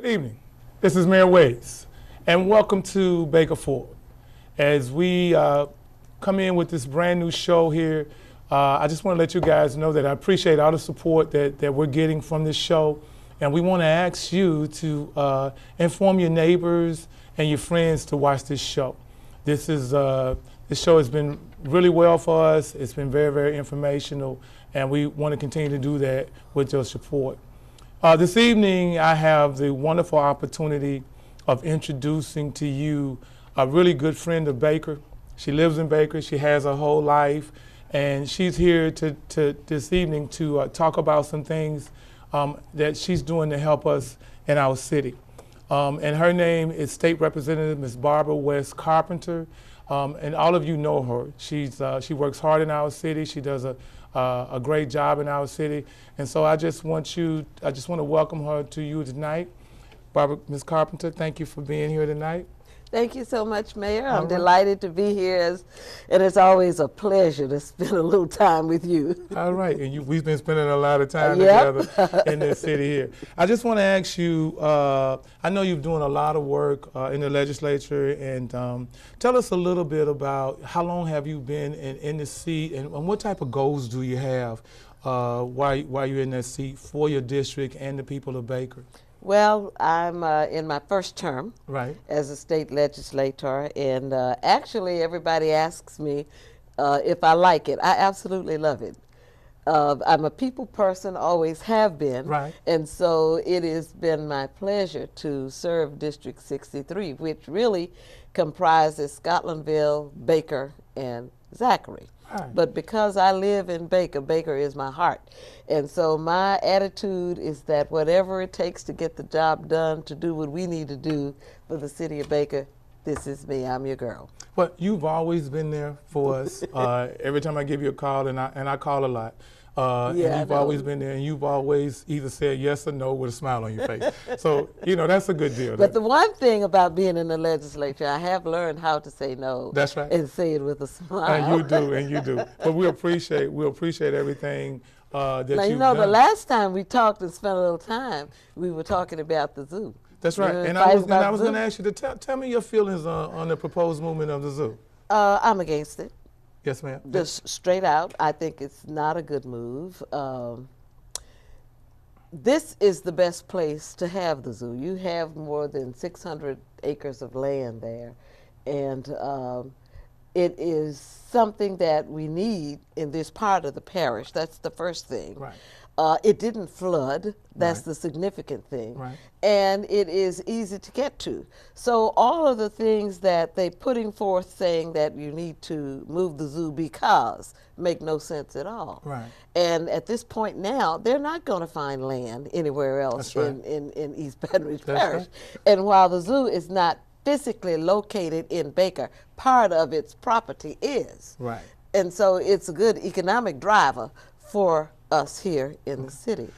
Good evening. This is Mayor Ways, and welcome to Baker Forward. As we come in with this brand new show here, I just want to let you guys know that I appreciate all the support that we're getting from this show, and we want to ask you to inform your neighbors and your friends to watch this show. This show has been really well for us. It's been very, very informational, and we want to continue to do that with your support. This evening, I have the wonderful opportunity of introducing to you a really good friend of Baker. She lives in Baker. She has her whole life, and she's here this evening to talk about some things that she's doing to help us in our city. And her name is State Representative Ms. Barbara West Carpenter, and all of you know her. She works hard in our city. She does a great job in our city, and so I just want to welcome her to you tonight. Barbara, Ms. Carpenter, thank you for being here tonight. Thank you so much, Mayor. I'm delighted to be here, and it's always a pleasure to spend a little time with you. All right, and we've been spending a lot of time together in this city here. I just want to ask you, I know you're doing a lot of work in the legislature, and tell us a little bit about how long have you been in the seat, and what type of goals do you have while you're in that seat for your district and the people of Baker? Well, I'm in my first term as a state legislator, and actually everybody asks me if I like it. I absolutely love it. I'm a people person, always have been, and so it has been my pleasure to serve District 63, which really comprises Scotlandville, Baker, and Zachary. But because I live in Baker, Baker is my heart. And so my attitude is that whatever it takes to get the job done, to do what we need to do for the city of Baker, this is me, I'm your girl. But you've always been there for us. Every time I give you a call, and I call a lot, and you've always been there, and you've always either said yes or no with a smile on your face. So, you know, that's a good deal. But the one thing about being in the legislature, I have learned how to say no. That's right. And say it with a smile. And you do. But we appreciate everything that you've done. You know, the last time we talked and spent a little time, we were talking about the zoo. That's right. And I was going to ask you to tell me your feelings on the proposed movement of the zoo. I'm against it. Yes, ma'am. Just straight out, I think it's not a good move. This is the best place to have the zoo. You have more than 600 acres of land there, and it is something that we need in this part of the parish. That's the first thing. Right. It didn't flood. That's the significant thing. Right. And it is easy to get to. So all of the things that they're putting forth saying that you need to move the zoo because make no sense at all. Right. And at this point now, they're not going to find land anywhere else in East Baton Rouge Parish. And while the zoo is not physically located in Baker, part of its property is. Right. And so it's a good economic driver for us here in the city.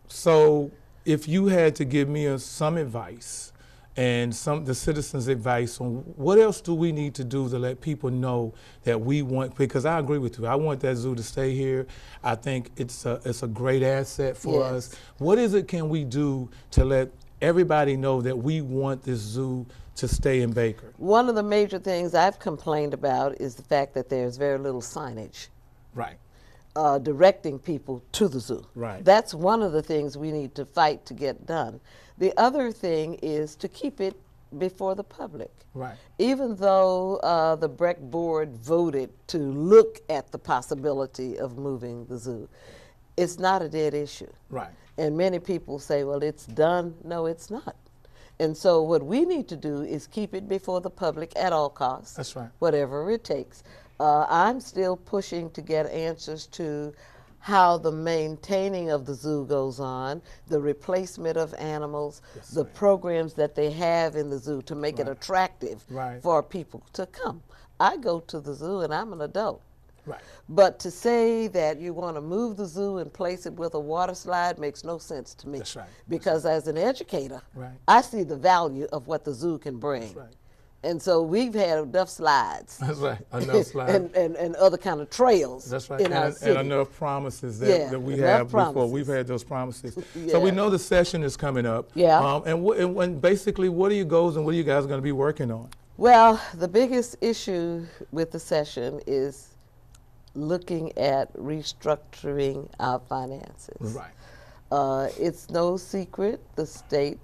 So if you had to give me some advice and the citizens' advice on what else do we need to do to let people know that we want, because I agree with you, I want that zoo to stay here. I think it's a great asset for us. What is it can we do to let everybody know that we want this zoo to stay in Baker? One of the major things I've complained about is the fact that there's very little signage. Right. Directing people to the zoo. Right. That's one of the things we need to fight to get done. The other thing is to keep it before the public. Right. Even though the Breck board voted to look at the possibility of moving the zoo, it's not a dead issue. Right. And many people say, well, it's done. No, it's not. And so what we need to do is keep it before the public at all costs. That's right. Whatever it takes. I'm still pushing to get answers to how the maintaining of the zoo goes on, the replacement of animals, the programs that they have in the zoo to make it attractive for people to come. I go to the zoo and I'm an adult. Right. But to say that you want to move the zoo and place it with a water slide makes no sense to me. That's right. Because as an educator, I see the value of what the zoo can bring. That's right. And so we've had enough slides. That's right, enough slides. and other kind of trails. That's right, in our city. And enough promises that we have before. We've had those promises. Yeah. So we know the session is coming up. Yeah. And basically, what are your goals and what are you guys going to be working on? Well, the biggest issue with the session is looking at restructuring our finances. Right. It's no secret the state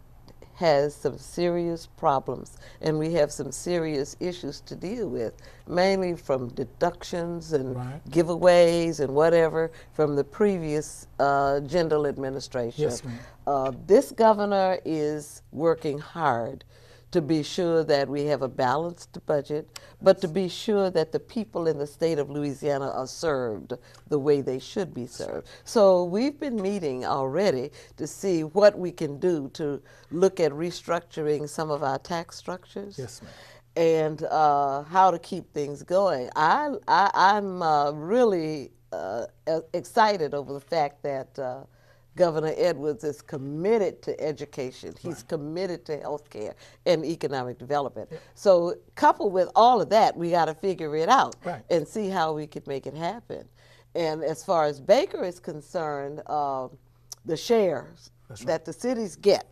has some serious problems, and we have some serious issues to deal with, mainly from deductions and giveaways and whatever from the previous Jindal administration. Yes, ma'am. This governor is working hard to be sure that we have a balanced budget, but to be sure that the people in the state of Louisiana are served the way they should be served. So we've been meeting already to see what we can do to look at restructuring some of our tax structures. Yes, ma'am. And how to keep things going. I'm really excited over the fact that Governor Edwards is committed to education. He's committed to health care and economic development. Yeah. So coupled with all of that, we got to figure it out and see how we could make it happen. And as far as Baker is concerned, the shares that the cities get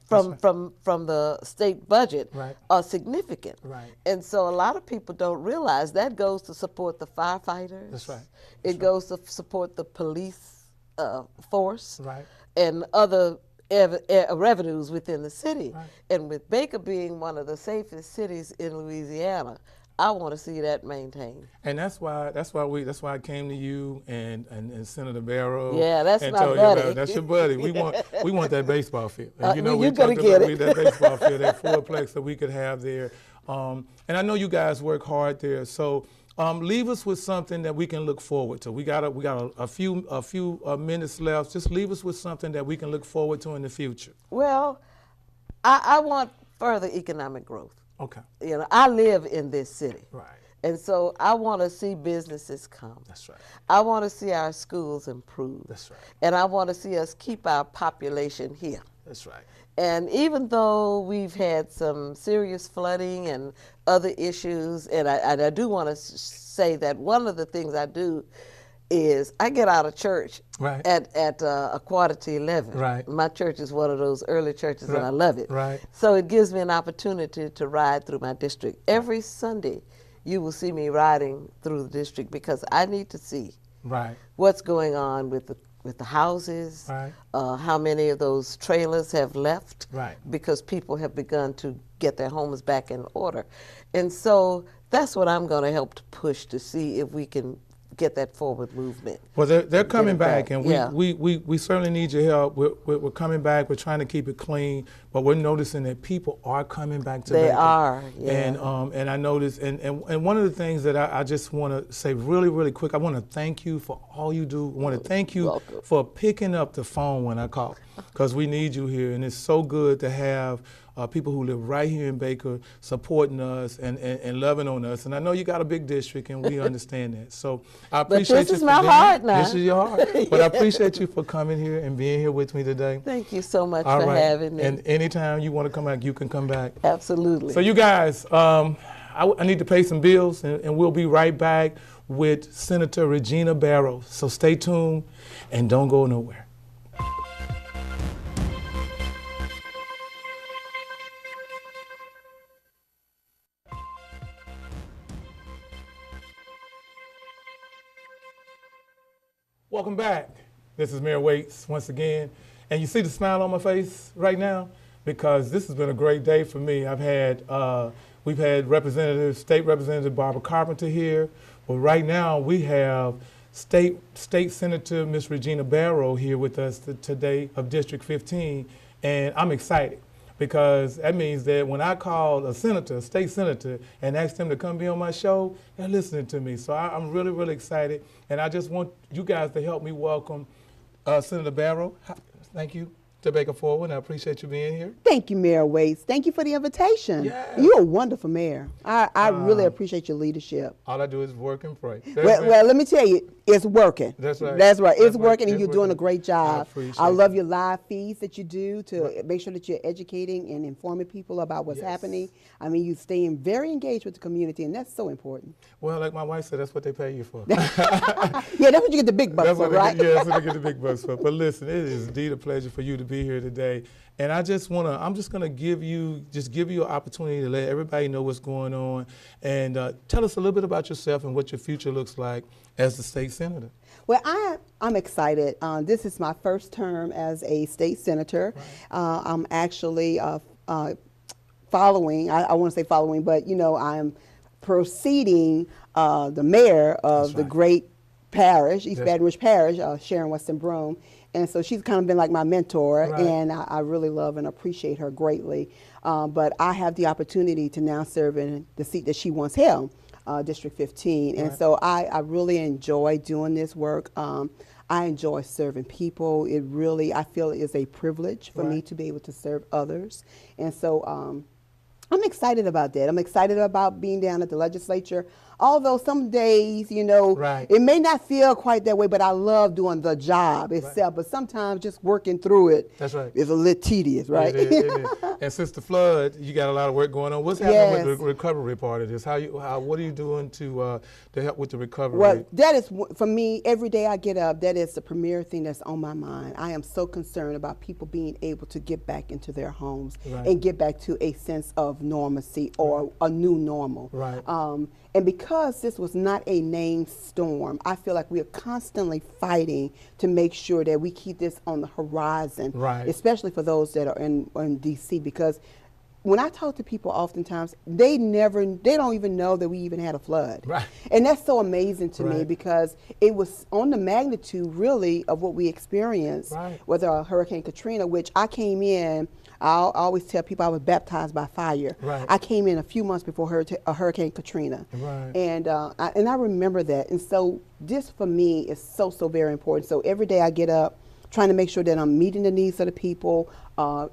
from the state budget are significant. And so a lot of people don't realize that goes to support the firefighters. It goes to support the police force and other revenues within the city. And with Baker being one of the safest cities in Louisiana, I want to see that maintained. And that's why I came to you and Senator Barrow. Yeah, that's my buddy. That's your buddy. We want that baseball field. And you know, we talked about that baseball field, that fourplex that we could have there. And I know you guys work hard there. So leave us with something that we can look forward to. We got a few minutes left. Just leave us with something that we can look forward to in the future. Well, I want further economic growth. Okay. You know, I live in this city. Right. And so I want to see businesses come. That's right. I want to see our schools improve. That's right. And I want to see us keep our population here. That's right. And even though we've had some serious flooding and other issues, and I do want to say that one of the things I do is I get out of church at a quarter to 11. Right. My church is one of those early churches, and I love it. Right. So it gives me an opportunity to ride through my district. Every Sunday, you will see me riding through the district because I need to see what's going on with the houses, how many of those trailers have left because people have begun to get their homes back in order. And so that's what I'm going to help to push to see if we can get that forward movement. Well, they're coming back, and we certainly need your help. We're coming back. We're trying to keep it clean, but we're noticing that people are coming back to Baker. They are, yeah. And I noticed, and one of the things that I just want to say really, really quick, I want to thank you for all you do. I want to thank you for picking up the phone when I call, because we need you here, and it's so good to have people who live right here in Baker supporting us and loving on us. And I know you got a big district, and we understand that. So I appreciate you. But this is my heart now. This is your heart. But I appreciate you for coming here and being here with me today. Thank you so much for having me. And anytime you want to come back, you can come back. Absolutely. So you guys, I need to pay some bills, and we'll be right back with Senator Regina Barrow. So stay tuned and don't go nowhere. Welcome back. This is Mayor Waits once again. And you see the smile on my face right now? Because this has been a great day for me. We've had State Representative Barbara Carpenter here. But right now we have State Senator Ms. Regina Barrow here with us today of District 15. And I'm excited, because that means that when I call a state senator, and ask them to come be on my show, they're listening to me. So I'm really, really excited. And I just want you guys to help me welcome Senator Barrow. Thank you to Baker Forward. I appreciate you being here. Thank you, Mayor Waits. Thank you for the invitation. Yes. You're a wonderful mayor. I really appreciate your leadership. All I do is work and pray. Well, let me tell you, It's working. That's right. That's right. It's That's right. working, and It's you're doing a working. great job. I appreciate I love it. your live feeds that you do to Right. make sure that you're educating and informing people about what's Yes. happening. I mean, you staying very engaged with the community, and that's so important. Well, like my wife said, that's what they pay you for. Yeah, that's what you get the big bucks That's for, what right? yeah, that's what they get the big bucks for. But listen, it is indeed a pleasure for you to be here today. And I'm just gonna give you an opportunity to let everybody know what's going on, and tell us a little bit about yourself and what your future looks like as the state senator. Well, I'm excited. This is my first term as a state senator. Right. I'm actually following, I want to say following, but I'm proceeding the mayor of That's the right. great parish, East Yes. Baton Rouge Parish, Sharon Weston Broome. And so she's kind of been like my mentor, Right. and I really love and appreciate her greatly. But I have the opportunity to now serve in the seat that she once held, District 15. And Right. so I really enjoy doing this work. I enjoy serving people. It really, I feel, is a privilege for me Right. to be able to serve others. And so I'm excited about that. I'm excited about being down at the legislature. Although some days, Right. it may not feel quite that way, but I love doing the job itself. But sometimes just working through it That's right. is a little tedious, right? It is, it is. And since the flood, you got a lot of work going on. What's happening with Yes. the recovery part of this? What are you doing to help with the recovery? Well, that is, for me, every day I get up, that is the premier thing that's on my mind. I am so concerned about people being able to get back into their homes Right. and get back to a sense of normalcy or a new normal. Right. And because this was not a named storm, I feel like we are constantly fighting to make sure that we keep this on the horizon, Right. especially for those that are in D.C. Because when I talk to people, oftentimes they don't even know that we even had a flood, Right. and that's so amazing to me Right. because it was on the magnitude really of what we experienced Right. with Hurricane Katrina, which I came in. I always tell people I was baptized by fire. Right. I came in a few months before Hurricane Katrina, Right. and I remember that. And so this for me is so very important. So every day I get up, trying to make sure that I'm meeting the needs of the people.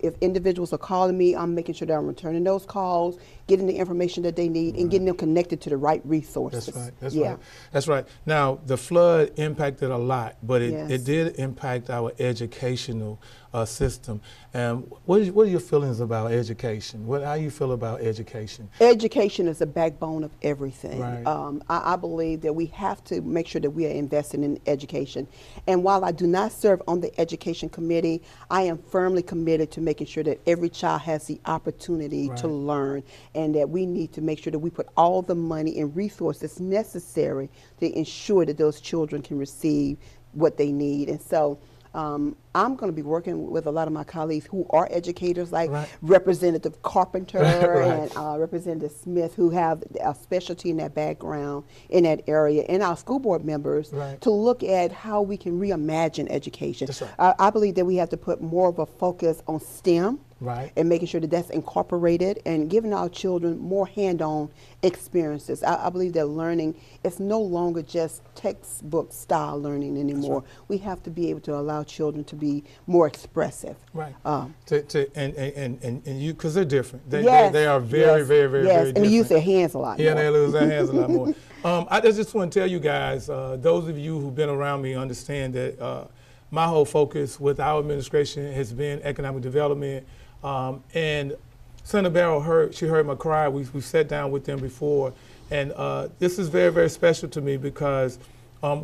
If individuals are calling me, I'm making sure that I'm returning those calls, getting the information that they need, and getting them connected to the right resources. That's right. That's yeah. right. That's right. Now, the flood impacted a lot, but Yes. it did impact our educational system. And what are your feelings about education? How you feel about education? Education is the backbone of everything. Right. I believe that we have to make sure that we are investing in education. And while I do not serve on the education committee, I am firmly committed to making sure that every child has the opportunity to Right. learn, and that we need to make sure that we put all the money and resources necessary to ensure that those children can receive what they need. And so I'm going to be working with a lot of my colleagues who are educators, like Right. Representative Carpenter Right. and Representative Smith, who have a specialty in that background in that area, and our school board members, Right. to look at how we can reimagine education. That's right. I believe that we have to put more of a focus on STEM. Right. And making sure that that's incorporated and giving our children more hand-on experiences. I believe that learning is no longer just textbook style learning anymore. right. We have to be able to allow children to be more expressive. Right. Um, And you, because they're different. They yes, are very, yes, very, very, yes, very and different. they use their hands a lot Yeah, more. they lose their hands a lot more. I just want to tell you guys, those of you who've been around me understand that my whole focus with our administration has been economic development. And Senator Barrow heard my cry. We've sat down with them before. And this is very, very special to me because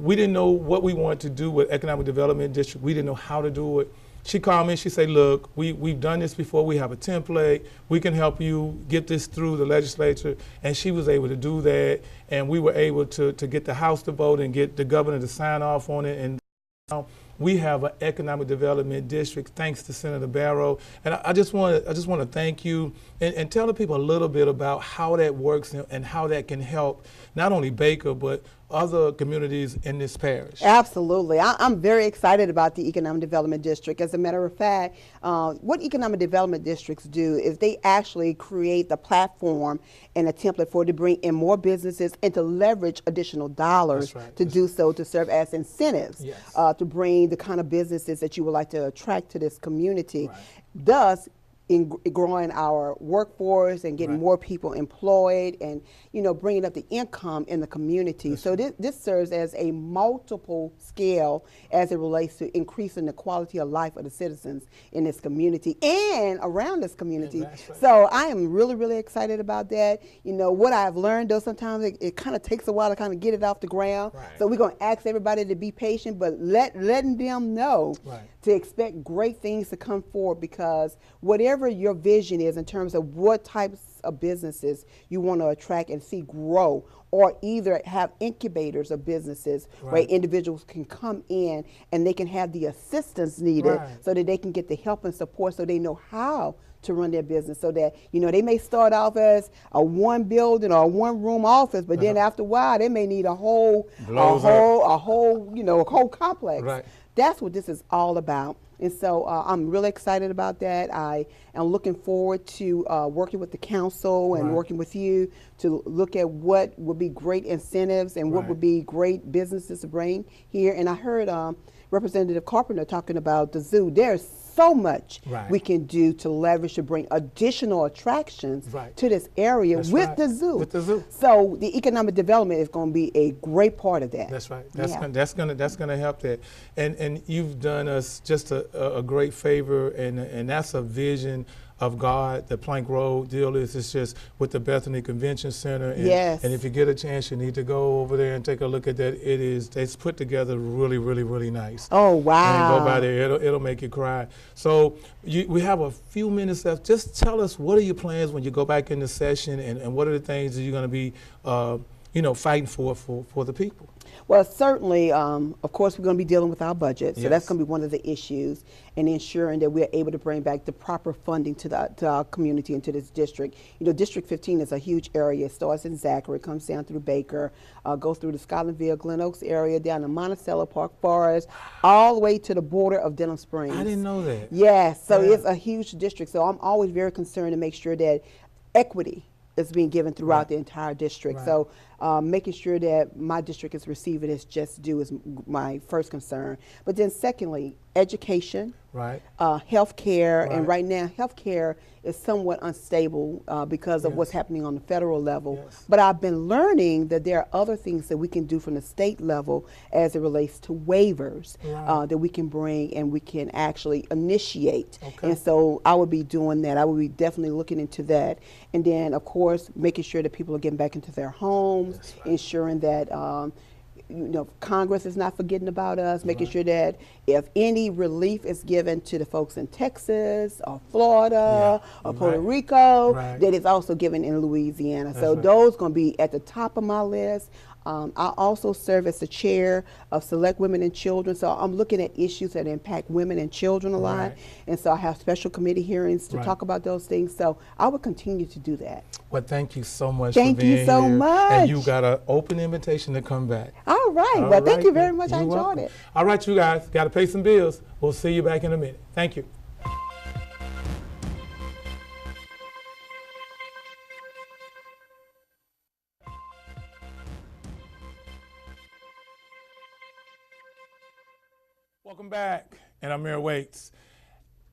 we didn't know what we wanted to do with economic development district. We didn't know how to do it. She called me and she said, look, we've done this before. We have a template. We can help you get this through the legislature. And she was able to do that. And we were able to get the House to vote and get the governor to sign off on it. And we have an economic development district thanks to Senator Barrow. And I just want to thank you and tell the people a little bit about how that works and how that can help not only Baker, but other communities in this parish. Absolutely. I'm very excited about the Economic Development District. As a matter of fact, what Economic Development Districts do is they actually create the platform and a template for to bring in more businesses and to leverage additional dollars That's right. to do so, to serve as incentives, Yes. to bring the kind of businesses that you would like to attract to this community. Right. Thus, in growing our workforce and getting more people employed and, bringing up the income in the community. So this serves as a multiple scale as it relates to increasing the quality of life of the citizens in this community and around this community. So I am really, really excited about that. What I've learned, though, sometimes it kind of takes a while to kind of get it off the ground. So we're going to ask everybody to be patient, but letting them know to expect great things to come forward, because whatever your vision is in terms of what types of businesses you want to attract and see grow, or either have incubators of businesses where individuals can come in and they can have the assistance needed so that they can get the help and support so they know how to run their business, so that they may start off as a one building or a one room office, but then after a while they may need a whole complex. That's what this is all about. And so I'm really excited about that. I am looking forward to working with the council and working with you to look at what would be great incentives and what would be great businesses to bring here. And I heard Representative Carpenter talking about the zoo. There's so much we can do to leverage to bring additional attractions to this area with the zoo. With the zoo. So the economic development is going to be a great part of that. That's right. That's gonna help that. And you've done us just a great favor, and that's a vision of God. The Plank Road deal is just with the Bethany Convention Center. And, and if you get a chance, you need to go over there and take a look at that. It's put together really, really, really nice. Oh, wow. And go by there, it'll make you cry. So we have a few minutes left. Just tell us, what are your plans when you go back into session, and what are the things that you're going to be fighting for the people? Well, certainly, of course, we're going to be dealing with our budget. So that's going to be one of the issues, and ensuring that we're able to bring back the proper funding to our community and to this district. District 15 is a huge area. It starts in Zachary, comes down through Baker, goes through the Scotlandville, Glen Oaks area, down to Monticello Park Forest, all the way to the border of Denham Springs. I didn't know that. Yes, so it's a huge district. So I'm always very concerned to make sure that equity is being given throughout the entire district. So making sure that my district is receiving its just due is my first concern. But then secondly, education, health care, and right now health care is somewhat unstable because of what's happening on the federal level. But I've been learning that there are other things that we can do from the state level as it relates to waivers that we can bring and we can actually initiate. And so I would be doing that. I would be definitely looking into that. And then, of course, making sure that people are getting back into their homes, ensuring that Congress is not forgetting about us, making sure that if any relief is given to the folks in Texas or Florida or Puerto Rico, that it's also given in Louisiana. So those going to be at the top of my list. I also serve as the chair of Select Women and Children, so I'm looking at issues that impact women and children a lot, and so I have special committee hearings to talk about those things, so I will continue to do that. Well, thank you so much for being here. Thank you so much. And you got an open invitation to come back. All right. Well, thank you very much. I enjoyed it. All right, you guys, got to pay some bills. We'll see you back in a minute. Thank you. Welcome back, and I'm Mayor Waits.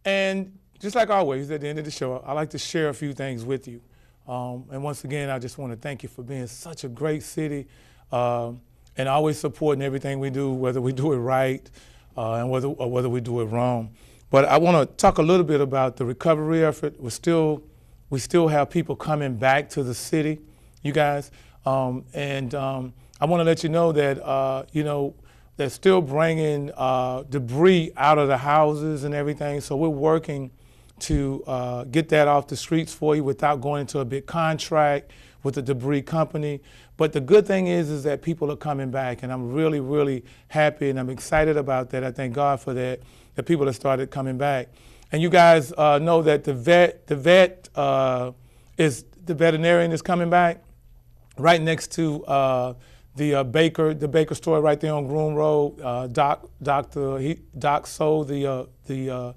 And just like always, at the end of the show, I like to share a few things with you. And once again, I just want to thank you for being such a great city and always supporting everything we do, whether we do it right and whether we do it wrong. But I want to talk a little bit about the recovery effort. We still have people coming back to the city, you guys. I want to let you know that, they're still bringing debris out of the houses and everything. So we're working to get that off the streets for you without going into a big contract with the debris company. But the good thing is that people are coming back, and I'm really, really happy, and I'm excited about that. I thank God for that people have started coming back. And you guys know that the veterinarian is coming back right next to the Baker store right there on Groom Road. Doc sold the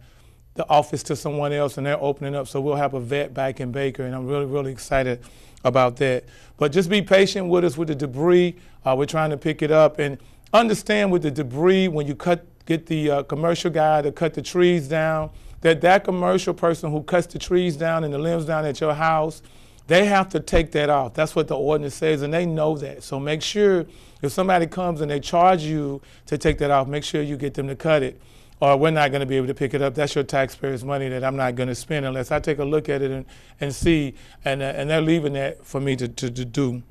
office to someone else, and they're opening up. So we'll have a vet back in Baker, and I'm really, really excited about that. But just be patient with us with the debris. We're trying to pick it up, and understand with the debris, when you get the commercial guy to cut the trees down, that commercial person who cuts the trees down and the limbs down at your house, they have to take that off. That's what the ordinance says, and they know that. So make sure if somebody comes and they charge you to take that off, make sure you get them to cut it, or we're not going to be able to pick it up. That's your taxpayers' money that I'm not going to spend unless I take a look at it and see, and they're leaving that for me to do.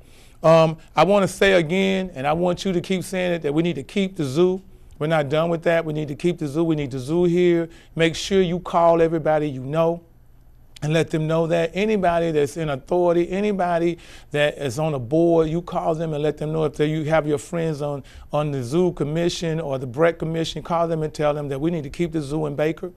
I want to say again, and I want you to keep saying it, that we need to keep the zoo. We're not done with that. We need to keep the zoo. We need the zoo here. Make sure you call everybody you know and let them know that. Anybody that's in authority, anybody that is on a board, you call them and let them know. If you have your friends on the Zoo Commission or the Breck Commission, call them and tell them that we need to keep the zoo in Baker.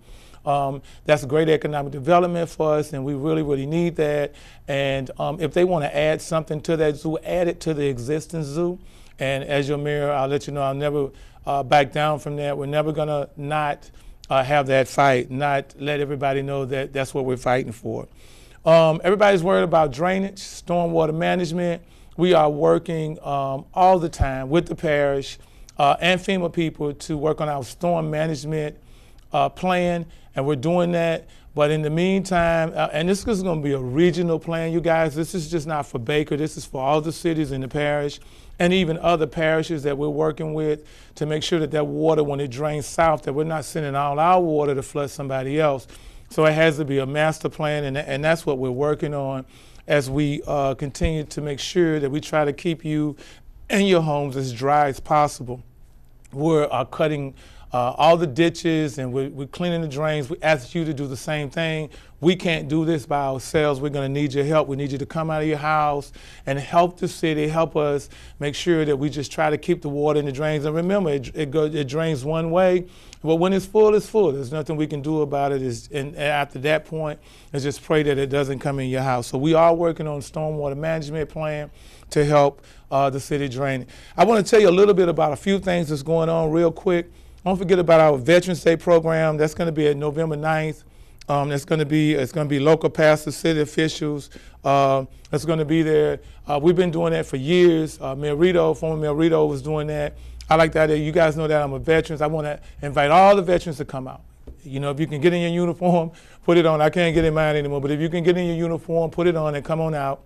That's great economic development for us, and we really, really need that. And if they want to add something to that zoo, add it to the existing zoo. And as your mayor, I'll let you know, I'll never back down from that. We're never going to not have that fight, not let everybody know that that's what we're fighting for. Everybody's worried about drainage, stormwater management. We are working all the time with the parish and FEMA people to work on our storm management plan, and we're doing that. But in the meantime, and this is going to be a regional plan, you guys. This is just not for Baker. This is for all the cities in the parish and even other parishes that we're working with to make sure that water, when it drains south, that we're not sending all our water to flood somebody else. So it has to be a master plan, and that's what we're working on as we continue to make sure that we try to keep you and your homes as dry as possible. We're cutting all the ditches, and we're cleaning the drains. We ask you to do the same thing. We can't do this by ourselves. We're going to need your help. We need you to come out of your house and help the city, help us make sure that we just try to keep the water in the drains. And remember, it drains one way, but when it's full, it's full. There's nothing we can do about it. And after that point, is just pray that it doesn't come in your house. So we are working on a stormwater management plan to help the city drain. I want to tell you a little bit about a few things that's going on real quick. Don't forget about our Veterans Day program. That's going to be at November 9th. It's going to be local pastors, city officials. It's going to be there. We've been doing that for years. Mayor Rito, former Mayor Rito, was doing that. I like that. You guys know that I'm a veteran. I want to invite all the veterans to come out. You know, if you can get in your uniform, put it on. I can't get in mine anymore, but if you can get in your uniform, put it on and come on out.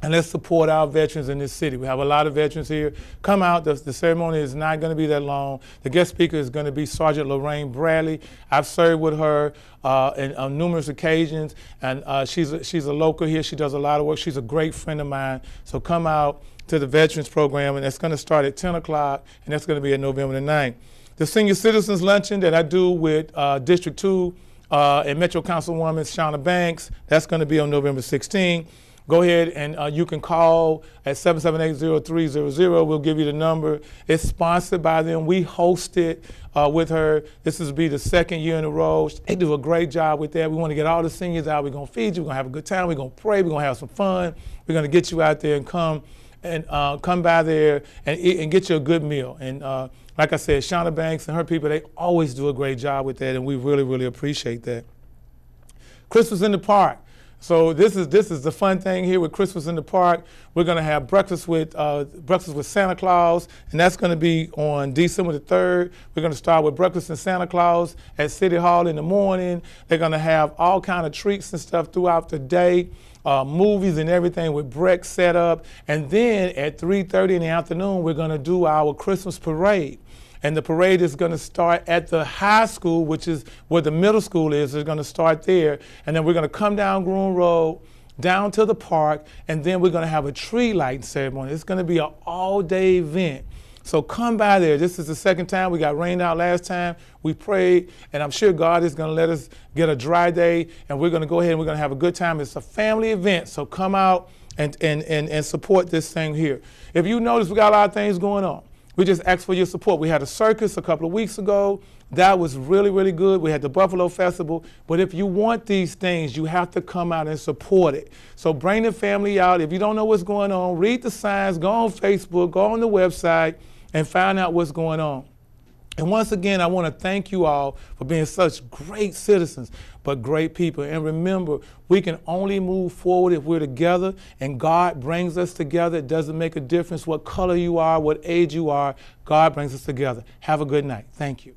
And let's support our veterans in this city. We have a lot of veterans here. Come out. The ceremony is not going to be that long. The guest speaker is going to be Sergeant Lorraine Bradley. I've served with her on numerous occasions, and she's a local here. She does a lot of work. She's a great friend of mine. So come out to the Veterans Program, and that's going to start at 10 o'clock, and that's going to be at November the 9th. The Senior Citizens Luncheon that I do with District 2 and Metro Councilwoman Shauna Banks, that's going to be on November 16th. Go ahead and you can call at 778-0300. We'll give you the number. It's sponsored by them. We host it with her. This will be the second year in a row. They do a great job with that. We want to get all the seniors out. We're going to feed you. We're going to have a good time. We're going to pray. We're going to have some fun. We're going to get you out there and come by there and eat and get you a good meal. And like I said, Shauna Banks and her people, they always do a great job with that, and we really, really appreciate that. Christmas in the Park. So this is the fun thing here with Christmas in the Park. We're going to have breakfast with Santa Claus, and that's going to be on December the 3rd. We're going to start with breakfast and Santa Claus at City Hall in the morning. They're going to have all kind of treats and stuff throughout the day, movies and everything with Breck set up. And then at 3:30 in the afternoon, we're going to do our Christmas parade. And the parade is going to start at the high school, which is where the middle school is. It's going to start there. And then we're going to come down Groom Road, down to the park, and then we're going to have a tree lighting ceremony. It's going to be an all-day event. So come by there. This is the second time. We got rained out last time. We prayed, and I'm sure God is going to let us get a dry day, and we're going to go ahead and we're going to have a good time. It's a family event, so come out and support this thing here. If you notice, we got a lot of things going on. We just asked for your support. We had a circus a couple of weeks ago. That was really, really good. We had the Buffalo Festival. But if you want these things, you have to come out and support it. So bring the family out. If you don't know what's going on, read the signs, go on Facebook, go on the website, and find out what's going on. And once again, I want to thank you all for being such great citizens, but great people. And remember, we can only move forward if we're together, and God brings us together. It doesn't make a difference what color you are, what age you are. God brings us together. Have a good night. Thank you.